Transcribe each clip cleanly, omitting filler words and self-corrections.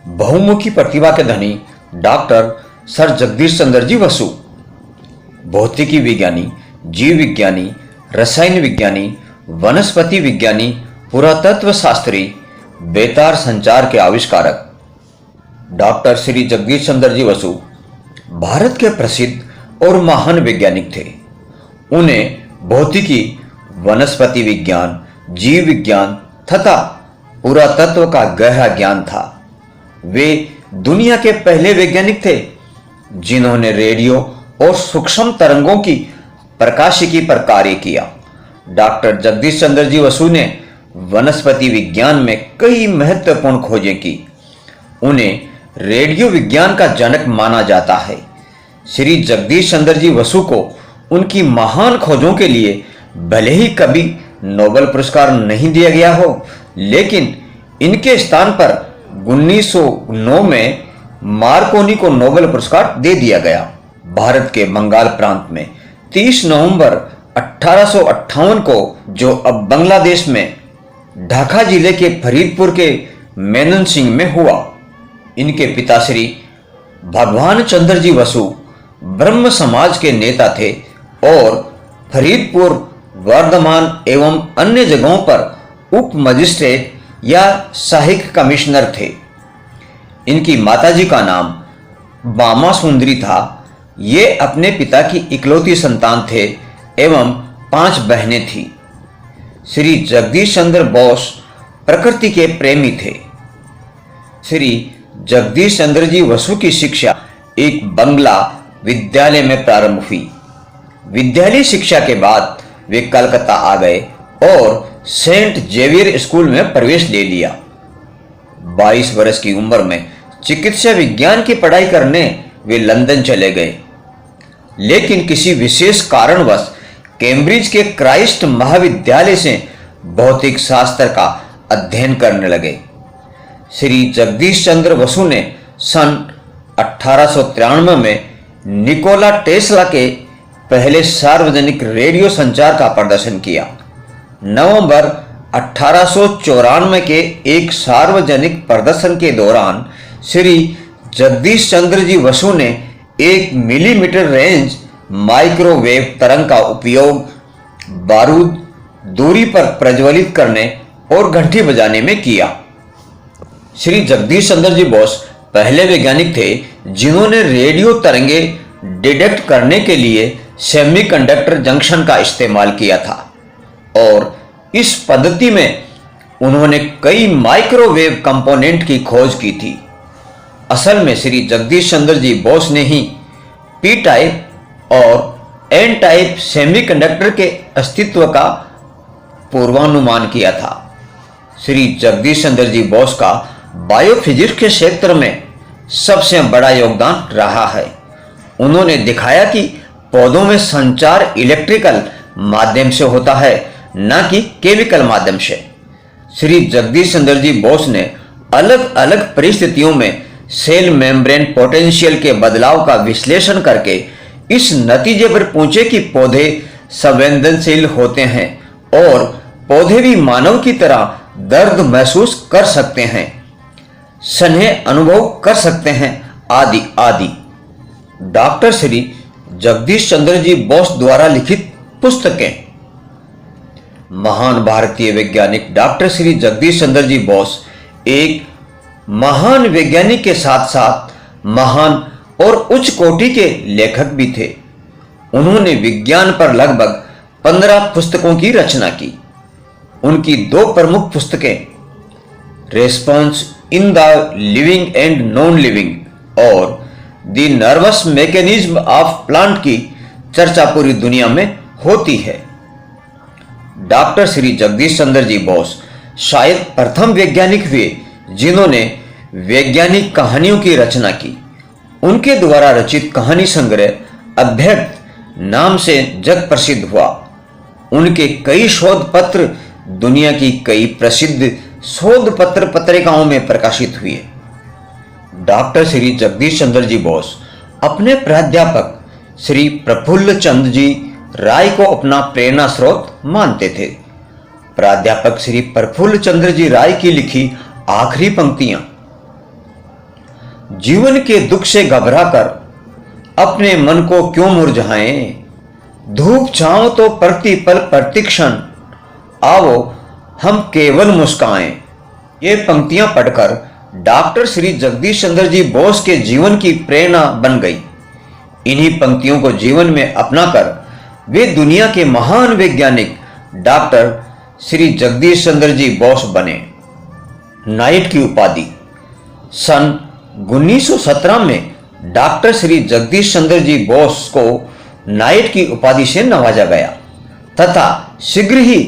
बहुमुखी प्रतिभा के धनी डॉक्टर सर जगदीश चंद्र जी बसु भौतिकी विज्ञानी, जीव विज्ञानी, रसायन विज्ञानी, वनस्पति विज्ञानी, पुरातत्व शास्त्री, बेतार संचार के आविष्कारक डॉक्टर श्री जगदीश चंद्र जी बसु भारत के प्रसिद्ध और महान वैज्ञानिक थे। उन्हें भौतिकी, वनस्पति विज्ञान, जीव विज्ञान तथा पुरातत्व का गहरा ज्ञान था। वे दुनिया के पहले वैज्ञानिक थे जिन्होंने रेडियो और सूक्ष्म तरंगों की प्रकाशिकी पर कार्य किया। डॉक्टर जगदीश चंद्र जी बसु ने वनस्पति विज्ञान में कई महत्वपूर्ण खोजें की। उन्हें रेडियो विज्ञान का जनक माना जाता है। श्री जगदीश चंद्र जी बसु को उनकी महान खोजों के लिए भले ही कभी नोबेल पुरस्कार नहीं दिया गया हो, लेकिन इनके स्थान पर 1909 में मार्कोनी को नोबेल पुरस्कार दे दिया गया। भारत के बंगाल प्रांत में 30 नवंबर 1858 को, जो अब बांग्लादेश में ढाका जिले के फरीदपुर के मेनन सिंह में हुआ। इनके पिता श्री भगवान चंद्र जी बसु ब्रह्म समाज के नेता थे और फरीदपुर, वर्धमान एवं अन्य जगहों पर उप मजिस्ट्रेट या सहायक कमिश्नर थे। इनकी माताजी का नाम बामा सुंदरी था। ये अपने पिता की इकलौती संतान थे एवं 5 बहनें थीं। श्री जगदीश चंद्र बोस प्रकृति के प्रेमी थे। श्री जगदीश चंद्र जी बसु की शिक्षा एक बंगला विद्यालय में प्रारंभ हुई। विद्यालय शिक्षा के बाद वे कलकत्ता आ गए और सेंट जेवियर स्कूल में प्रवेश ले लिया। 22 वर्ष की उम्र में चिकित्सा विज्ञान की पढ़ाई करने वे लंदन चले गए, लेकिन किसी विशेष कारणवश कैम्ब्रिज के क्राइस्ट महाविद्यालय से भौतिक शास्त्र का अध्ययन करने लगे। श्री जगदीश चंद्र बसु ने सन 1893 में निकोला टेस्ला के पहले सार्वजनिक रेडियो संचार का प्रदर्शन किया। नवंबर 1894 के एक सार्वजनिक प्रदर्शन के दौरान श्री जगदीश चंद्र जी बसु ने 1 मिलीमीटर रेंज माइक्रोवेव तरंग का उपयोग बारूद दूरी पर प्रज्वलित करने और घंटी बजाने में किया। श्री जगदीश चंद्र जी बोस पहले वैज्ञानिक थे जिन्होंने रेडियो तरंगे डिटेक्ट करने के लिए सेमीकंडक्टर जंक्शन का इस्तेमाल किया था और इस पद्धति में उन्होंने कई माइक्रोवेव कंपोनेंट की खोज की थी। असल में श्री जगदीश चंद्र जी बोस ने ही पी टाइप और एन टाइप सेमीकंडक्टर के अस्तित्व का पूर्वानुमान किया था। श्री जगदीश चंद्र जी बोस का बायोफिजिक्स के क्षेत्र में सबसे बड़ा योगदान रहा है। उन्होंने दिखाया कि पौधों में संचार इलेक्ट्रिकल माध्यम से होता है, न कि केमिकल माध्यम से। श्री जगदीश चंद्र जी बोस ने अलग अलग परिस्थितियों में सेल मेम्ब्रेन पोटेंशियल के बदलाव का विश्लेषण करके इस नतीजे पर पहुंचे कि पौधे संवेदनशील होते हैं और पौधे भी मानव की तरह दर्द महसूस कर सकते हैं, स्नेह अनुभव कर सकते हैं, आदि आदि। डॉक्टर श्री जगदीश चंद्र जी बोस द्वारा लिखित पुस्तकें। महान भारतीय वैज्ञानिक डॉक्टर श्री जगदीश चंद्र जी बोस एक महान वैज्ञानिक के साथ साथ महान और उच्च कोटि के लेखक भी थे। उन्होंने विज्ञान पर लगभग 15 पुस्तकों की रचना की। उनकी 2 प्रमुख पुस्तकें response in the living and non living और the nervous mechanism of plant की चर्चा पूरी दुनिया में होती है। डॉक्टर श्री जगदीश चंद्र जी बोस शायद प्रथम वैज्ञानिक हुए जिन्होंने वैज्ञानिक कहानियों की रचना की। उनके द्वारा रचित कहानी संग्रह अभ्यक्त नाम से जग प्रसिद्ध हुआ। उनके कई शोध पत्र दुनिया की कई प्रसिद्ध शोध पत्र पत्रिकाओं में प्रकाशित हुए। डॉक्टर श्री जगदीश चंद्र जी बोस अपने प्राध्यापक श्री प्रफुल्ल चंद जी राय को अपना प्रेरणा स्रोत मानते थे। प्राध्यापक श्री प्रफुल्ल चंद्र जी राय की लिखी आखिरी पंक्तियां जीवन के दुख से घबराकर अपने मन को क्यों मुरझाएं। धूप छांव तो प्रतिपल प्रतिक्षण, आओ हम केवल मुस्काएं। ये पंक्तियां पढ़कर डॉक्टर श्री जगदीश चंद्र जी बोस के जीवन की प्रेरणा बन गई। इन्हीं पंक्तियों को जीवन में अपनाकर वे दुनिया के महान वैज्ञानिक डॉक्टर श्री जगदीश चंद्र जी बोस बने। नाइट की उपाधि। सन 1917 में डॉक्टर श्री जगदीश चंद्र जी बोस को नाइट की उपाधि से नवाजा गया तथा शीघ्र ही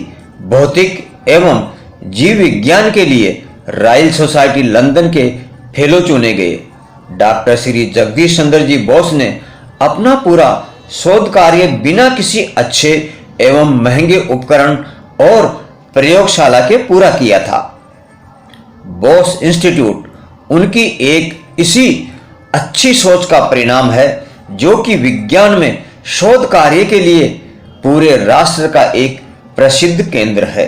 भौतिक एवं जीव विज्ञान के लिए रॉयल सोसाइटी लंदन के फेलो चुने गए। डॉक्टर श्री जगदीश चंद्र जी बोस ने अपना पूरा शोध कार्य बिना किसी अच्छे एवं महंगे उपकरण और प्रयोगशाला के पूरा किया था। बोस इंस्टीट्यूट उनकी एक इसी अच्छी सोच का परिणाम है, जो कि विज्ञान में शोध कार्य के लिए पूरे राष्ट्र का एक प्रसिद्ध केंद्र है।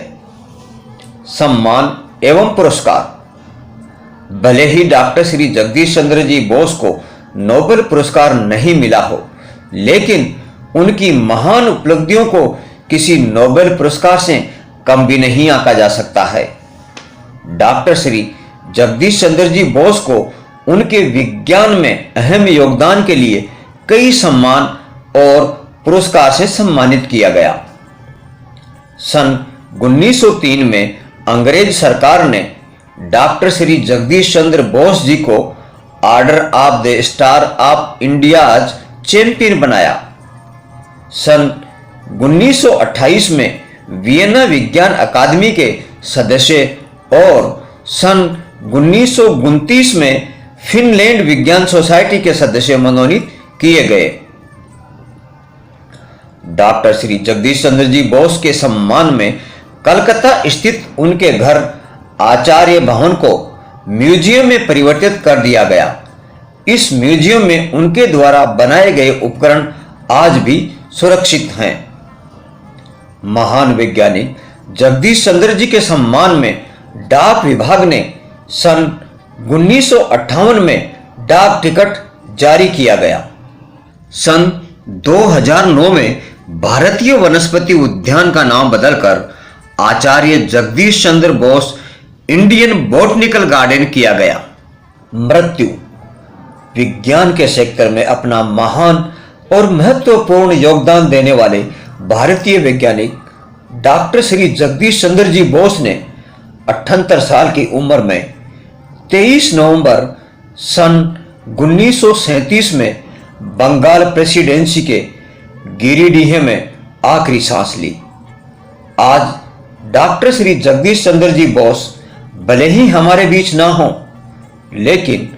सम्मान एवं पुरस्कार। भले ही डॉक्टर श्री जगदीश चंद्र जी बोस को नोबेल पुरस्कार नहीं मिला हो, लेकिन उनकी महान उपलब्धियों को किसी नोबेल पुरस्कार से कम भी नहीं आंका जा सकता है। डॉक्टर श्री जगदीश चंद्र जी बोस को उनके विज्ञान में अहम योगदान के लिए कई सम्मान और पुरस्कार से सम्मानित किया गया। सन 1903 में अंग्रेज सरकार ने डॉक्टर श्री जगदीश चंद्र बोस जी को order of the star of India champion बनाया। सन 1928 में वियना विज्ञान अकादमी के सदस्य और सन 1929 में फिनलैंड विज्ञान सोसाइटी के सदस्य मनोनीत किए गए। डॉक्टर श्री जगदीश चंद्र जी बोस के सम्मान में कलकत्ता स्थित उनके घर आचार्य भवन को म्यूजियम में परिवर्तित कर दिया गया। इस म्यूजियम में उनके द्वारा बनाए गए उपकरण आज भी सुरक्षित हैं। महान वैज्ञानिक जगदीश चंद्र जी के सम्मान में डाक विभाग ने सन 1958 में डाक टिकट जारी किया गया। सन 2009 में भारतीय वनस्पति उद्यान का नाम बदलकर आचार्य Jagdish Chandra Bose Indian botanical garden किया गया। मृत्यु। विज्ञान के क्षेत्र में अपना महान और महत्वपूर्ण योगदान देने वाले भारतीय वैज्ञानिक डॉक्टर श्री जगदीश चंद्र जी बोस ने 78 साल की उम्र में 23 नवंबर सन 1937 में बंगाल प्रेसिडेंसी के गिरिडीह में आखिरी सांस ली। आज डॉक्टर श्री जगदीश चंद्र जी बोस भले ही हमारे बीच ना हो, लेकिन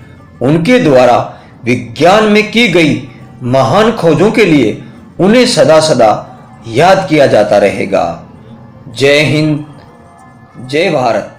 उनके द्वारा विज्ञान में की गई महान खोजों के लिए उन्हें सदा सदा याद किया जाता रहेगा। जय हिंद, जय भारत।